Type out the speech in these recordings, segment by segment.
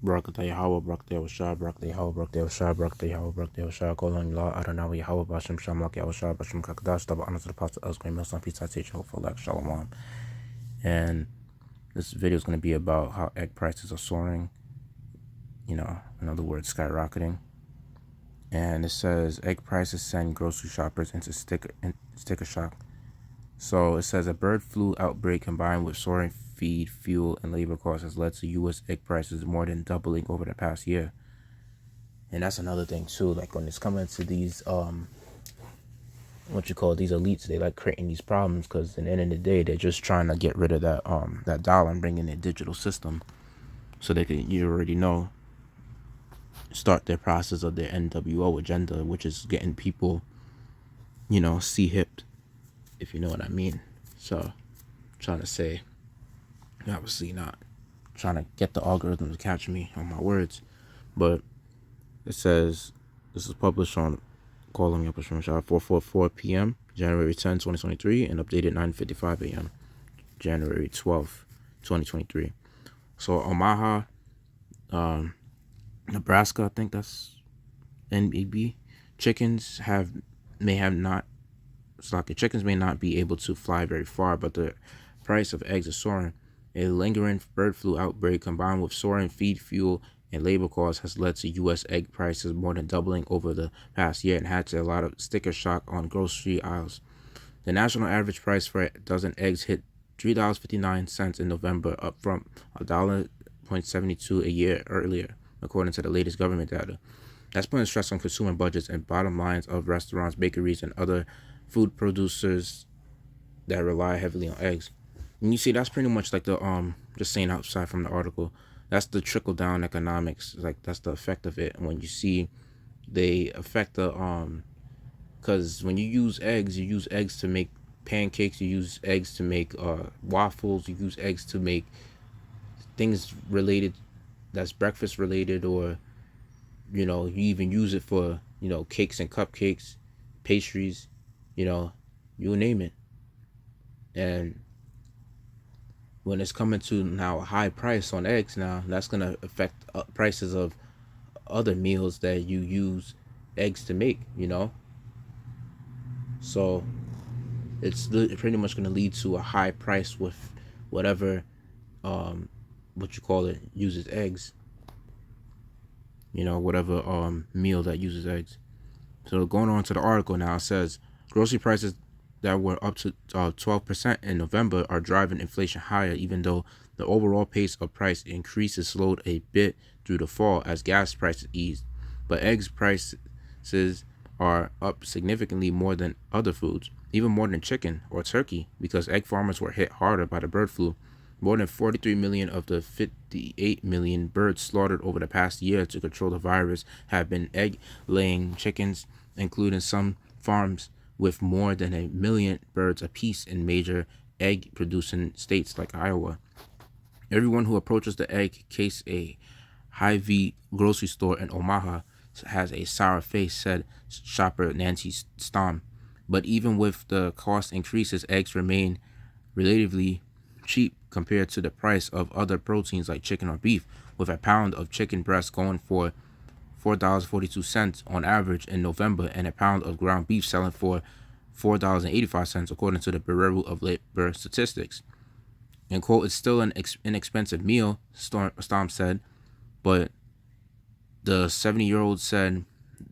Barakatah Yahweh, Barakatah Yahushua, Barakatah Yahweh, Barakatah Yahushua, Barakatah Yahweh, Barakatah Yahushua, Kol Allah, Adonai Yahweh, Bashem Shamak Yahushua, Bashem Kakadash, double honor to the Apostle Elsgray, Milson, peace, I teach, hope for lack, Shalom. And this video is going to be about how egg prices are soaring, in other words, skyrocketing. And it says, egg prices send grocery shoppers into sticker shock. So it says a bird flu outbreak combined with soaring feed, fuel, and labor costs has led to U.S. egg prices more than doubling over the past year. And that's another thing too. Like when it's coming to these these elites, they like creating these problems because at the end of the day, they're just trying to get rid of that dollar and bring in a digital system, so they can, you already know, start their process of their NWO agenda, which is getting people, C-hipped, if you know what I mean. So, trying to say, obviously not trying to get the algorithm to catch me on my words, but it says this is published on calling up from 4:44 p.m. January 10, 2023, and updated 9:55 a.m. January 12th, 2023. So Omaha, Nebraska, I think that's NBB. Chickens may not be able to fly very far, but the price of eggs is soaring. A lingering bird flu outbreak combined with soaring feed, fuel, and labor costs has led to U.S. egg prices more than doubling over the past year and had to a lot of sticker shock on grocery aisles. The national average price for a dozen eggs hit $3.59 in November, up from $1.72 a year earlier, according to the latest government data. That's putting stress on consumer budgets and bottom lines of restaurants, bakeries, and other food producers that rely heavily on eggs. And you see, that's pretty much like the just saying outside from the article, that's the trickle down economics. Like that's the effect of it. And when you see they affect the because when you use eggs to make pancakes, you use eggs to make waffles, you use eggs to make things related that's breakfast related, or you even use it for cakes and cupcakes, pastries, you name it. And when it's coming to now a high price on eggs, now that's going to affect prices of other meals that you use eggs to make, so it's pretty much going to lead to a high price with whatever uses eggs, whatever meal that uses eggs. So going on to the article now, it says grocery prices that were up to 12% in November are driving inflation higher, even though the overall pace of price increases slowed a bit through the fall as gas prices eased. But eggs prices are up significantly more than other foods, even more than chicken or turkey, because egg farmers were hit harder by the bird flu. More than 43 million of the 58 million birds slaughtered over the past year to control the virus have been egg-laying chickens, including some farms with more than 1 million birds apiece in major egg-producing states like Iowa. Everyone who approaches the egg case a Hy-Vee grocery store in Omaha has a sour face, said shopper Nancy Stom. But even with the cost increases, eggs remain relatively cheap compared to the price of other proteins like chicken or beef, with a pound of chicken breast going for $4.42 on average in November, and a pound of ground beef selling for $4.85, according to the Bureau of Labor Statistics. And quote, it's still an inexpensive meal, Stom said, but the 70-year-old said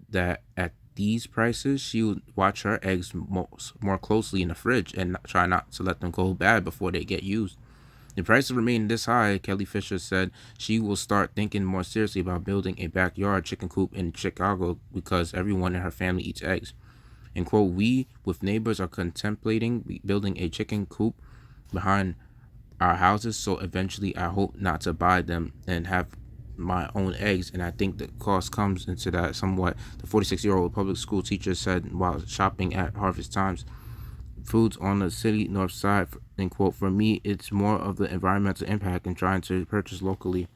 that at these prices, she would watch her eggs more closely in the fridge and try not to let them go bad before they get used. The prices remain this high, Kelly Fisher said she will start thinking more seriously about building a backyard chicken coop in Chicago because everyone in her family eats eggs. And quote, we with neighbors are contemplating building a chicken coop behind our houses, so eventually I hope not to buy them and have my own eggs, and I think the cost comes into that somewhat, the 46-year-old public school teacher said while shopping at Harvest Times. Foods on the city north side, end quote, for me it's more of the environmental impact and trying to purchase locally.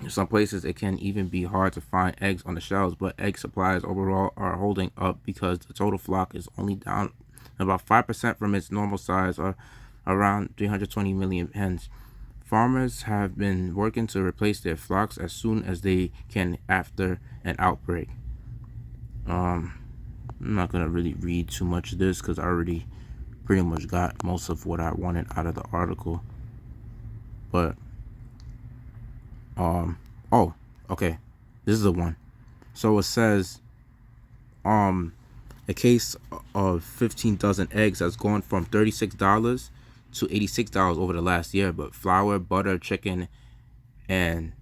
In some places it can even be hard to find eggs on the shelves, but egg supplies overall are holding up because the total flock is only down about 5% from its normal size, or around 320 million hens. Farmers have been working to replace their flocks as soon as they can after an outbreak. I'm not gonna really read too much of this because I already pretty much got most of what I wanted out of the article. But oh, okay, this is the one. So it says a case of 15 dozen eggs has gone from $36 to $86 over the last year, but flour, butter, chicken, and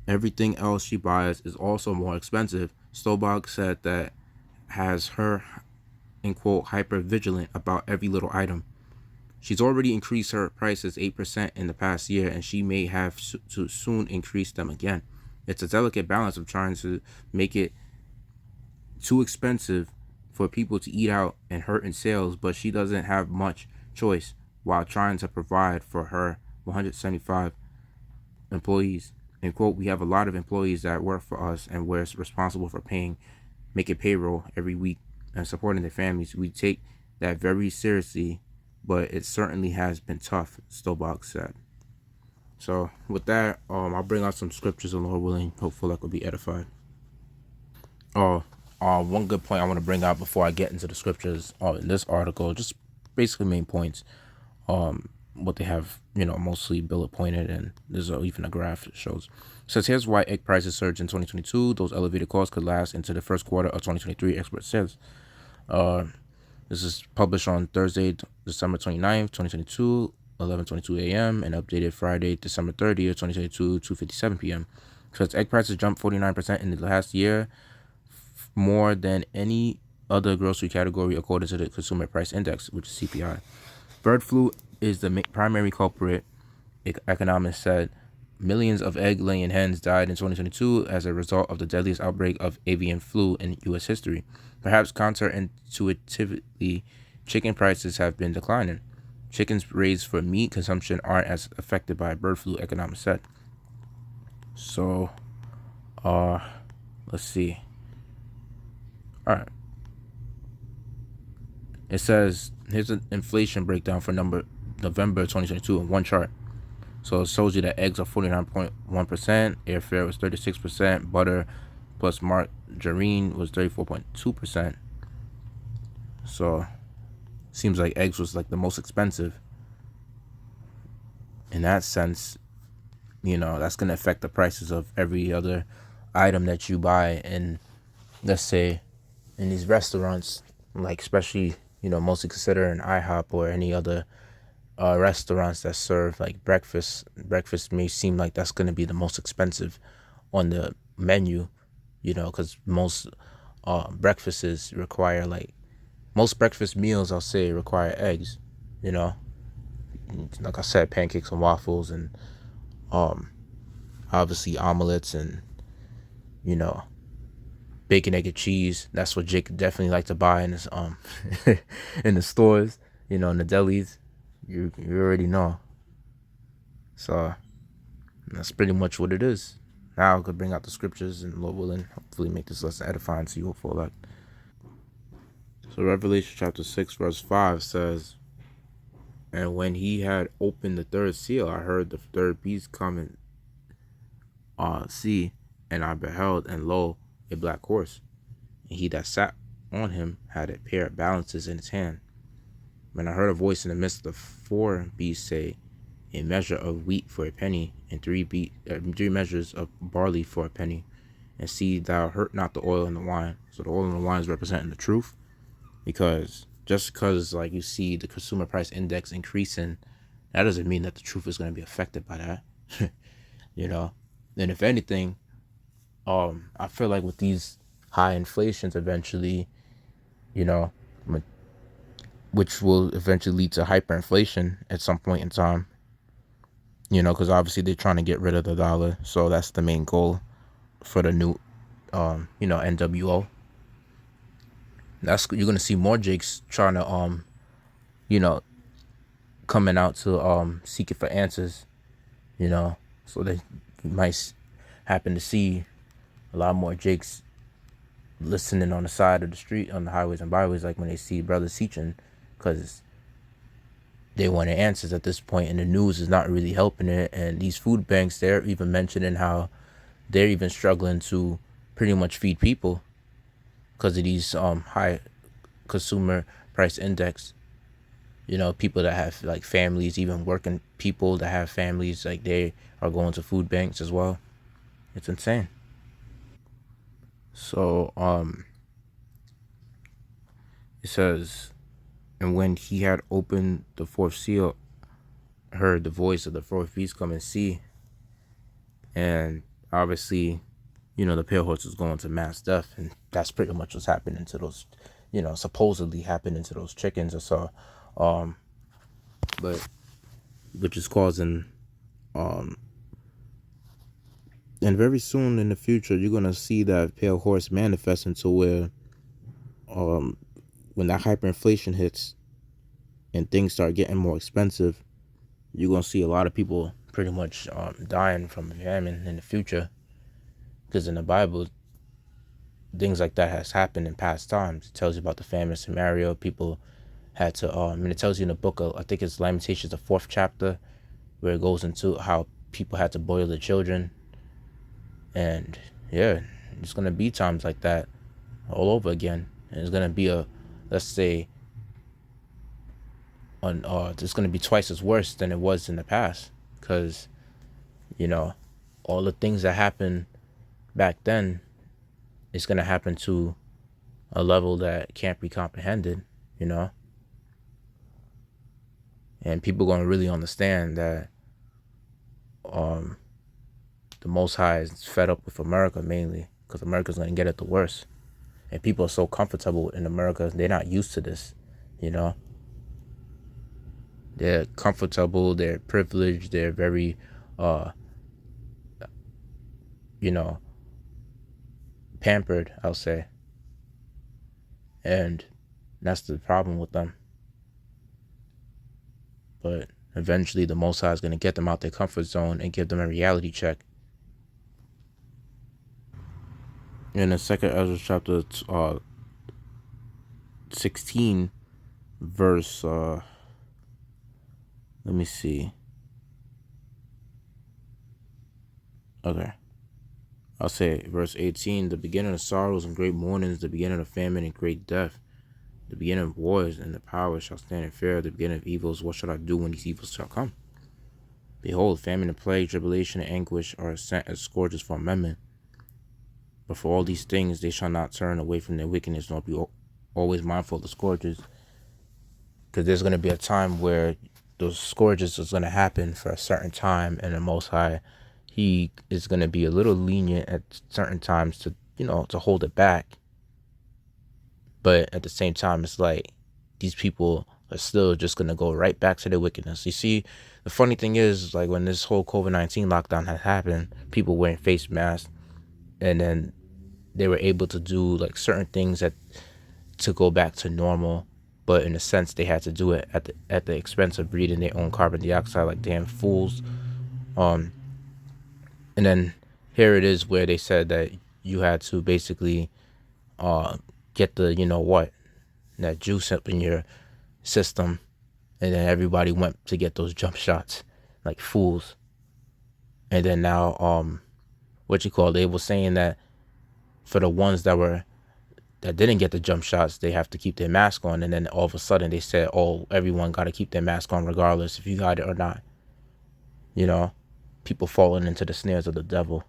everything else she buys is also more expensive. Stobach said that has her, in quote, hyper vigilant about every little item. She's already increased her prices 8% in the past year, and she may have to soon increase them again. It's a delicate balance of trying to make it too expensive for people to eat out and hurt in sales, but she doesn't have much choice while trying to provide for her 175 employees. In quote, we have a lot of employees that work for us and we're responsible for making payroll every week and supporting their families. We take that very seriously, but it certainly has been tough, Stobach said. So with that, I'll bring out some scriptures, and Lord willing, hopefully I could be edified. One good point I want to bring out before I get into the scriptures in this article, just basically main points. What they have, mostly bullet pointed, and there's even a graph that shows. It says here's why egg prices surged in 2022. Those elevated costs could last into the first quarter of 2023, expert says. This is published on Thursday, December 29th, 2022, 11:22 a.m. and updated Friday, December 30th, 2022, 2:57 p.m. So egg prices jumped 49% in the last year, more than any other grocery category according to the Consumer Price Index, which is CPI. Bird flu is the primary culprit, economists said. Millions of egg-laying hens died in 2022 as a result of the deadliest outbreak of avian flu in U.S. history. Perhaps counterintuitively, chicken prices have been declining. Chickens raised for meat consumption aren't as affected by bird flu, economists said. So, let's see. All right. It says, here's an inflation breakdown for November 2022 in one chart. So it shows you that eggs are 49.1%, airfare was 36%, butter plus margarine was 34.2%. So seems like eggs was like the most expensive. In that sense, that's going to affect the prices of every other item that you buy. And let's say in these restaurants, like especially, mostly consider an IHOP or any other restaurants that serve like breakfast may seem like that's going to be the most expensive on the menu, because most breakfasts require, like most breakfast meals I'll say, require eggs, like I said, pancakes and waffles, and obviously omelets, and bacon, egg, and cheese. That's what Jake definitely like to buy in this in the stores, in the delis. You already know. So that's pretty much what it is. Now I could bring out the scriptures, and Lord willing, hopefully make this lesson edifying to you for that. So Revelation chapter 6 verse 5 says, and when he had opened the third seal, I heard the third beast come and see, and I beheld, and lo, a black horse, and he that sat on him had a pair of balances in his hand. When I heard a voice in the midst of the four beasts say, a measure of wheat for a penny, and three measures of barley for a penny, and see thou hurt not the oil and the wine. So the oil and the wine is representing the truth, because just because like you see the consumer price index increasing, that doesn't mean that the truth is going to be affected by that. And if anything, I feel like with these high inflations eventually, which will eventually lead to hyperinflation at some point in time, because obviously they're trying to get rid of the dollar. So that's the main goal for the new, NWO. You're going to see more Jakes trying to, coming out to seek it for answers, so they might happen to see a lot more Jakes listening on the side of the street, on the highways and byways, like when they see brothers teaching, because they wanted answers at this point, and the news is not really helping it. And these food banks, they're even mentioning how they're even struggling to pretty much feed people because of these high consumer price index. You know, people that have like families, even working people that have families, like they are going to food banks as well. It's insane. So it says, and when he had opened the fourth seal, heard the voice of the fourth beast come and see. And obviously, you know, the pale horse was going to mass death, and that's pretty much what's happening to those, you know, supposedly happening to those chickens or so. But which is causing and very soon in the future you're gonna see that pale horse manifest into where when that hyperinflation hits and things start getting more expensive, you're gonna see a lot of people pretty much dying from famine in the future, because in the Bible things like that has happened in past times. It tells you about the famine in Samaria. People had to it tells you in the book of, I think it's Lamentations, the 4th chapter, where it goes into how people had to boil their children. And yeah, it's gonna be times like that all over again, and it's gonna be a, let's say, it's gonna be twice as worse than it was in the past, because you know all the things that happened back then, it's gonna happen to a level that can't be comprehended, you know, and people gonna really understand that the Most High is fed up with America, mainly because America's gonna get it the worst. And people are so comfortable in America, they're not used to this, you know. They're comfortable, they're privileged, they're very, you know, pampered, I'll say. And that's the problem with them. But eventually the Most High is going to get them out their comfort zone and give them a reality check. In the second Ezra chapter 16, verse, let me see. Okay. I'll say verse 18, the beginning of sorrows and great mournings, the beginning of famine and great death, the beginning of wars and the power shall stand in fear, the beginning of evils, what shall I do when these evils shall come? Behold, famine and plague, tribulation and anguish are sent as scourges for amendment. But for all these things they shall not turn away from their wickedness, nor be always mindful of the scourges. Because there's going to be a time where those scourges is going to happen for a certain time, and the Most High, he is going to be a little lenient at certain times to, you know, to hold it back. But at the same time, it's like these people are still just going to go right back to their wickedness. You see, the funny thing is, like, when this whole COVID-19 lockdown had happened, people wearing face masks, and then they were able to do like certain things to go back to normal, but in a sense they had to do it at the expense of breathing their own carbon dioxide like damn fools. And then here it is where they said that you had to basically get the, you know what, that juice up in your system, and then everybody went to get those jump shots like fools. And then now they were saying that for the ones that didn't get the jump shots, they have to keep their mask on. And then all of a sudden they said, oh, everyone got to keep their mask on regardless if you got it or not. You know, people falling into the snares of the devil.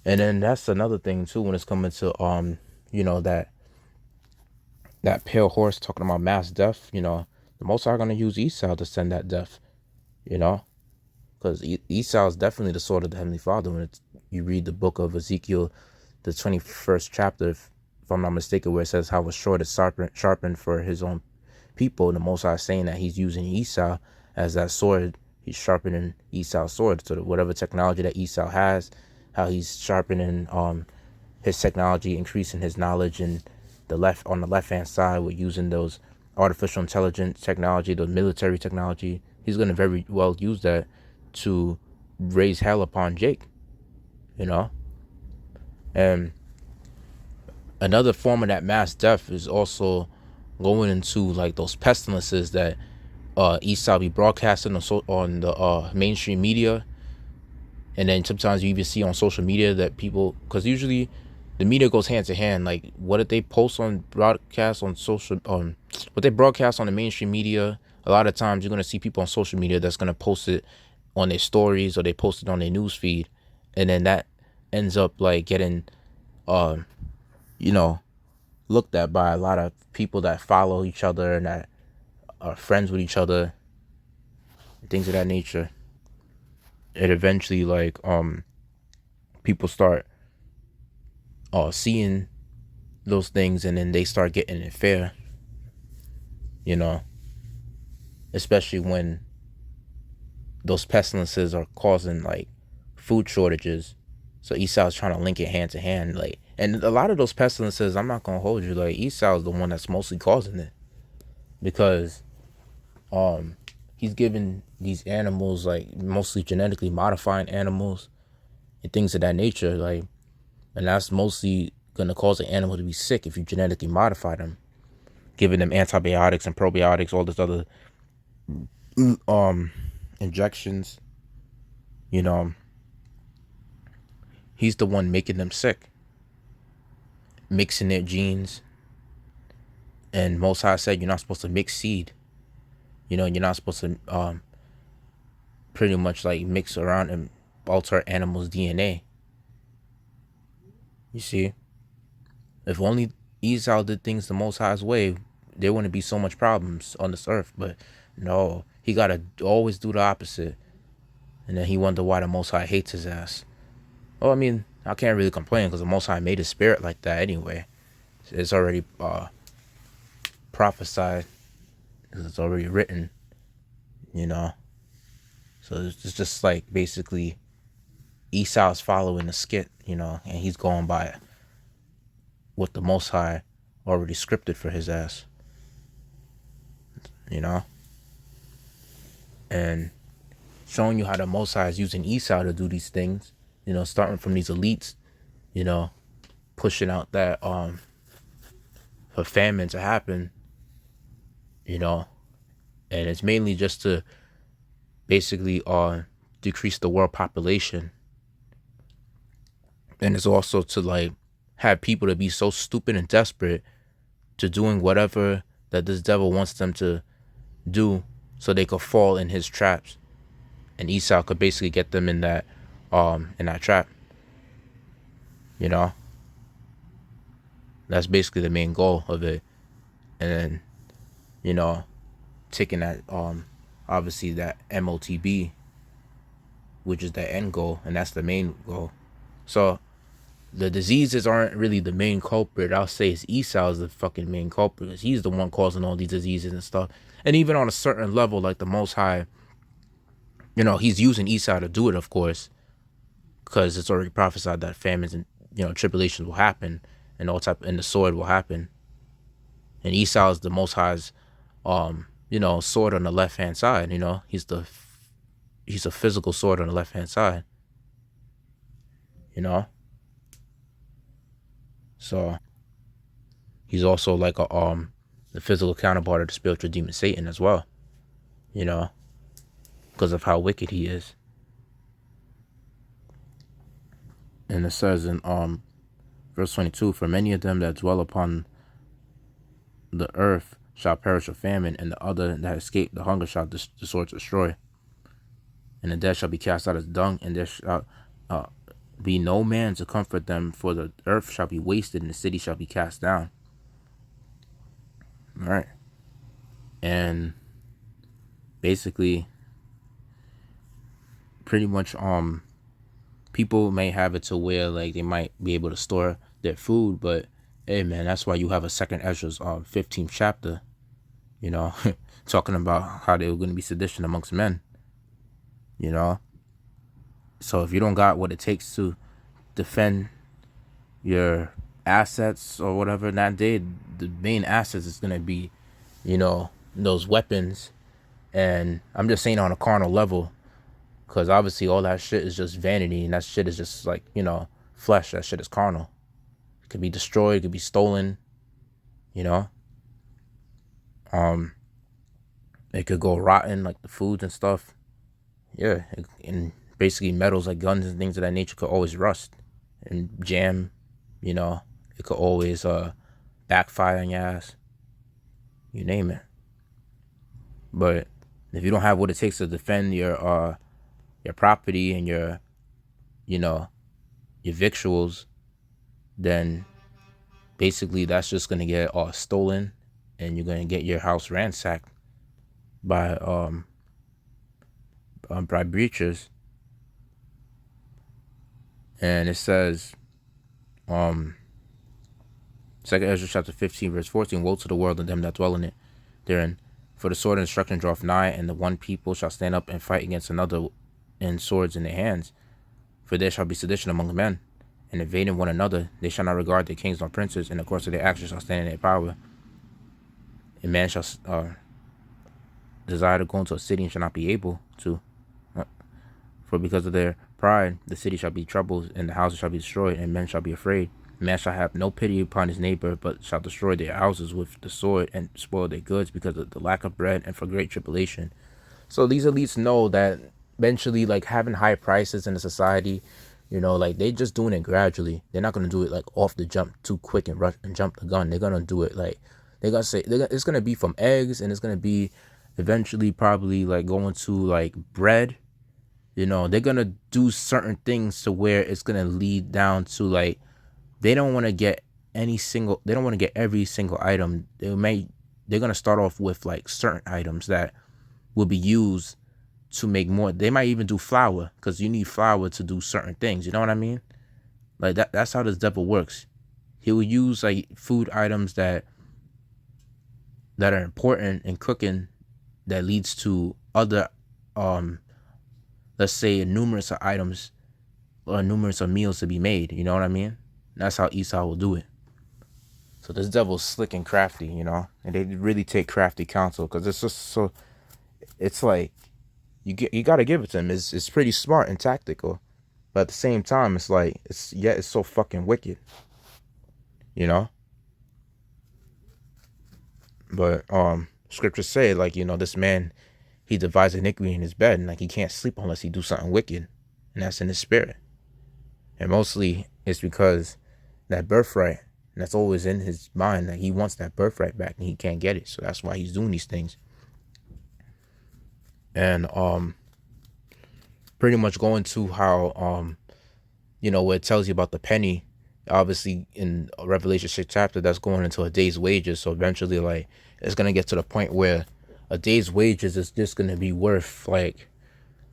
And then that's another thing too, when it's coming to you know, that pale horse talking about mass death. You know, the Most High are going to use Esau to send that death, you know, because Esau is definitely the sword of the Heavenly Father. When you read the book of Ezekiel, the 21st chapter, if I'm not mistaken, where it says how a sword is sharpened for his own people, the Most High is saying that he's using Esau as that sword. He's sharpening Esau's sword. So whatever technology that Esau has, how he's sharpening his technology, increasing his knowledge, and on the left hand side, we're using those artificial intelligence technology, the military technology. He's going to very well use that to raise hell upon Jake, you know. And another form of that mass death is also going into like those pestilences that Esau be broadcasting on the mainstream media, and then sometimes you even see on social media that people, because usually the media goes hand to hand. Like what did they post on broadcast on social, what they broadcast on the mainstream media, a lot of times you're gonna see people on social media that's gonna post it on their stories, or they post it on their news feed, and then that ends up like getting you know looked at by a lot of people that follow each other and that are friends with each other, things of that nature. It eventually like people start seeing those things, and then they start getting it fair, you know, especially when those pestilences are causing like food shortages. So Esau's trying to link it hand to hand, like, and a lot of those pestilences, I'm not gonna hold you, like Esau's the one that's mostly causing it, because he's giving these animals, like mostly genetically modifying animals and things of that nature, like, and that's mostly gonna cause an animal to be sick if you genetically modify them, giving them antibiotics and probiotics, all this other injections, you know. He's the one making them sick, mixing their genes. And Most High said you're not supposed to mix seed. You know, you're not supposed to pretty much like mix around and alter animals' DNA. You see, if only Esau did things the Most High's way, there wouldn't be so much problems on this earth. But no, he gotta always do the opposite. And then he wonder why the Most High hates his ass. Well, I mean, I can't really complain because the Most High made his spirit like that anyway. It's already prophesied. It's already written, you know. So it's just like basically Esau's following the skit, you know, and he's going by what the Most High already scripted for his ass, you know, and showing you how the Most High is using Esau to do these things, you know, starting from these elites, you know, pushing out that for famine to happen, you know, and it's mainly just to basically decrease the world population, and it's also to like have people to be so stupid and desperate to doing whatever that this devil wants them to do, so they could fall in his traps, and Esau could basically get them in that trap, you know. That's basically the main goal of it. And then, you know, taking that obviously that MOTB, which is the end goal, and that's the main goal. So the diseases aren't really the main culprit. I'll say it's Esau's the fucking main culprit, because he's the one causing all these diseases and stuff. And even on a certain level, like the Most High, you know, he's using Esau to do it, of course, because it's already prophesied that famines and, you know, tribulations will happen, and and the sword will happen. And Esau is the Most High's, you know, sword on the left hand side. You know, he's a physical sword on the left hand side. You know, so he's also like the physical counterpart of the spiritual demon Satan as well. You know, because of how wicked he is. And it says in verse 22, for many of them that dwell upon the earth shall perish of famine, and the other that escape the hunger shall the sword destroy. And the dead shall be cast out as dung, and there shall be no man to comfort them, for the earth shall be wasted, and the city shall be cast down. All right. And basically, pretty much people may have it to where like they might be able to store their food, but hey man, that's why you have a second Ezra's 15th chapter, you know, talking about how they were going to be sedition amongst men, you know. So if you don't got what it takes to defend your assets or whatever that day, the main assets is going to be, you know, those weapons. And I'm just saying on a carnal level, because obviously all that shit is just vanity, and that shit is just like, you know, flesh. That shit is carnal. It could be destroyed, it could be stolen, you know. It could go rotten, like the foods and stuff. Yeah, and basically metals like guns and things of that nature could always rust and jam. You know, it could always backfire on your ass. You name it. But if you don't have what it takes to defend your property and you know your victuals, then basically that's just gonna get stolen, and you're gonna get your house ransacked by by breachers. And it says Second Ezra chapter 15 verse 14, woe to the world and them that dwell in it therein, for the sword and destruction draweth nigh, and the one people shall stand up and fight against another, and swords in their hands. For there shall be sedition among men, and invading one another. They shall not regard their kings nor princes, and the course of their actions shall stand in their power. And man shall desire to go into a city and shall not be able to. For because of their pride, the city shall be troubled, and the houses shall be destroyed, and men shall be afraid. Man shall have no pity upon his neighbor, but shall destroy their houses with the sword, and spoil their goods because of the lack of bread and for great tribulation. So these elites know that eventually, like, having high prices in the society, like, they just doing it gradually. They're not gonna do it like off the jump too quick and rush and jump the gun. They're gonna do it like it's gonna be from eggs, and it's gonna be eventually probably like going to like bread. They're gonna do certain things to where it's gonna lead down to like they don't want to get every single item. They're gonna start off with like certain items that will be used to make more. They might even do flour, because you need flour to do certain things. You know what I mean? Like that's how this devil works. He will use like food items that are important in cooking, that leads to other let's say numerous of items or numerous of meals to be made. You know what I mean? That's how Esau will do it. So this devil's slick and crafty, and they really take crafty counsel, because it's just so. It's like you got to give it to him. It's pretty smart and tactical, but at the same time, it's like it's so fucking wicked, But scriptures say, like, this man, he devised iniquity in his bed, and like he can't sleep unless he do something wicked, and that's in his spirit. And mostly it's because that birthright, and that's always in his mind, that he wants that birthright back and he can't get it. So that's why he's doing these things. And pretty much going to how where it tells you about the penny, obviously in Revelation 6 chapter, that's going into a day's wages. So eventually, like, it's gonna get to the point where a day's wages is just gonna be worth like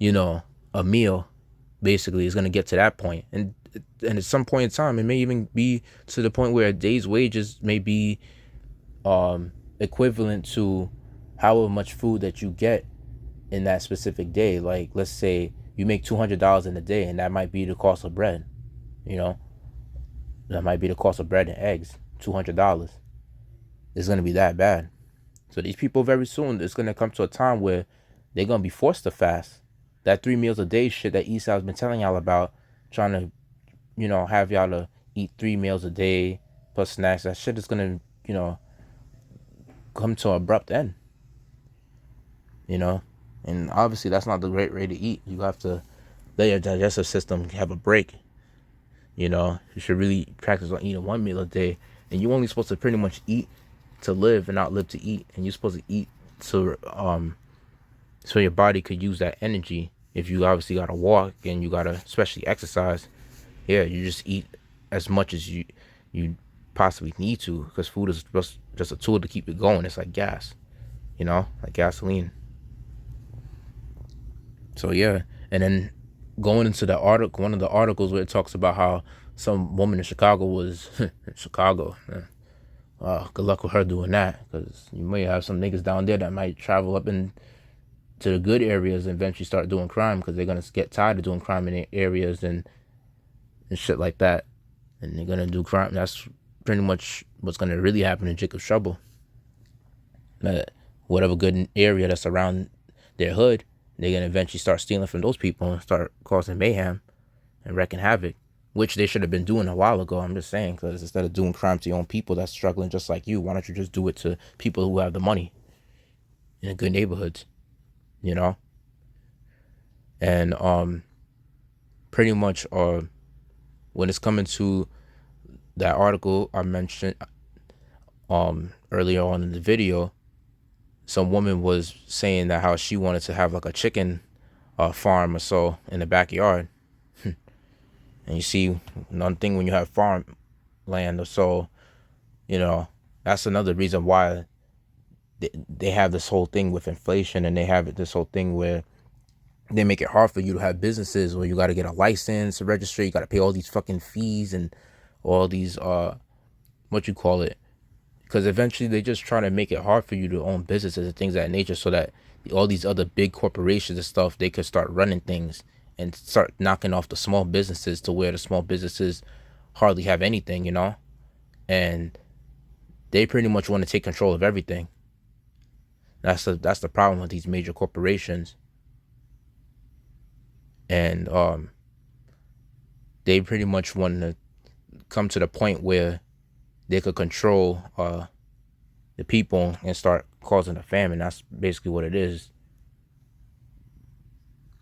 a meal. Basically, it's gonna get to that point. And at some point in time, it may even be to the point where a day's wages may be equivalent to however much food that you get in that specific day. Like, let's say you make $200 in a day, and that might be the cost of bread. That might be the cost of bread and eggs. $200. It's gonna be that bad. So these people, very soon, it's gonna come to a time where they're gonna be forced to fast. That 3 meals a day shit that Esau's been telling y'all about, trying to have y'all to eat 3 meals a day plus snacks, that shit is gonna come to an abrupt end. And obviously that's not the great way to eat. You have to let your digestive system have a break. You should really practice on eating 1 meal a day, and you're only supposed to pretty much eat to live and not live to eat. And you're supposed to eat to so your body could use that energy. If you obviously gotta walk and you gotta especially exercise, yeah, you just eat as much as you possibly need to, because food is just a tool to keep it going. It's like gas, like gasoline. So yeah, and then going into the article, one of the articles where it talks about how some woman in Chicago was in Chicago. Good luck with her doing that, because you may have some niggas down there that might travel up in to the good areas and eventually start doing crime, because they're gonna get tired of doing crime in areas and shit like that, and they're gonna do crime. That's pretty much what's gonna really happen in Jacob's Trouble. That whatever good area that's around their hood, they're gonna eventually start stealing from those people and start causing mayhem and wreaking havoc, which they should have been doing a while ago. I'm just saying, because instead of doing crime to your own people that's struggling just like you, why don't you just do it to people who have the money? in good neighborhoods, you know. And pretty much when it's coming to that article I mentioned earlier on in the video, some woman was saying that how she wanted to have like a chicken farm or so in the backyard. And you see, one thing when you have farm land or so, you know, that's another reason why they have this whole thing with inflation, and they have this whole thing where they make it hard for you to have businesses where you got to get a license to register, you got to pay all these fucking fees and all these what you call it, because eventually they just try to make it hard for you to own businesses and things of that nature, so that all these other big corporations and stuff, they could start running things and start knocking off the small businesses, to where the small businesses hardly have anything, you know. And they pretty much want to take control of everything. That's the problem with these major corporations. And they pretty much want to come to the point where they could control the people and start causing a famine. That's basically what it is.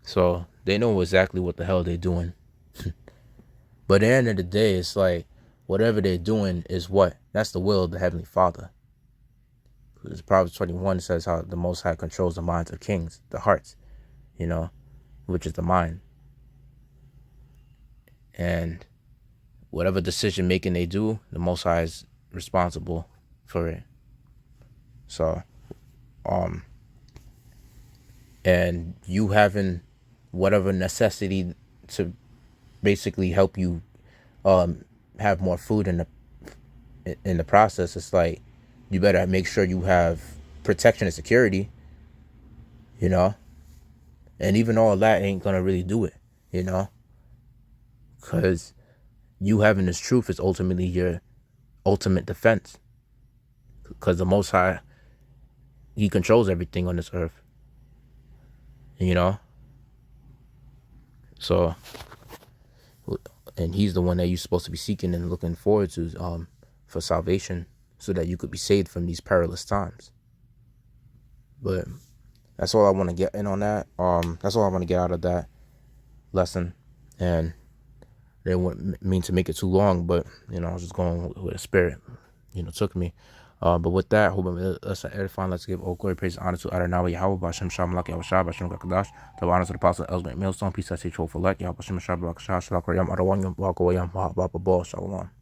So they know exactly what the hell they're doing. But at the end of the day, it's like, whatever they're doing is what? That's the will of the Heavenly Father. Because Proverbs 21 says how the Most High controls the minds of kings, the hearts, you know, which is the mind. And whatever decision making they do, the Most High is responsible for it. So, and you having whatever necessity to basically help you have more food in the process, it's like, you better make sure you have protection and security, you know. And even all that ain't gonna really do it, you know, because you having this truth is ultimately your ultimate defense, because the Most High, he controls everything on this earth, you know. So, and he's the one that you're supposed to be seeking and looking forward to for salvation, so that you could be saved from these perilous times. But that's all I want to get in on that. That's all I want to get out of that lesson. And they wouldn't mean to make it too long, but, you know, I was just going with the spirit, you know, took me. But with that, hope us edifying. Let's give all glory, praise, and honor to Adonai Yahweh, Bashem Shalom, Laki Yahweh, Bashem Gakadash. The honor to the apostle, Elsmate Millstone, peace, I say, for Lek, Yahweh, Bashem Shalom, Shalom, Shalom, Shalom, Shalom, Shalom, Shalom, Shalom, Shalom, Shalom, Shalom, Shalom, Shalom, Shalom, Shalom,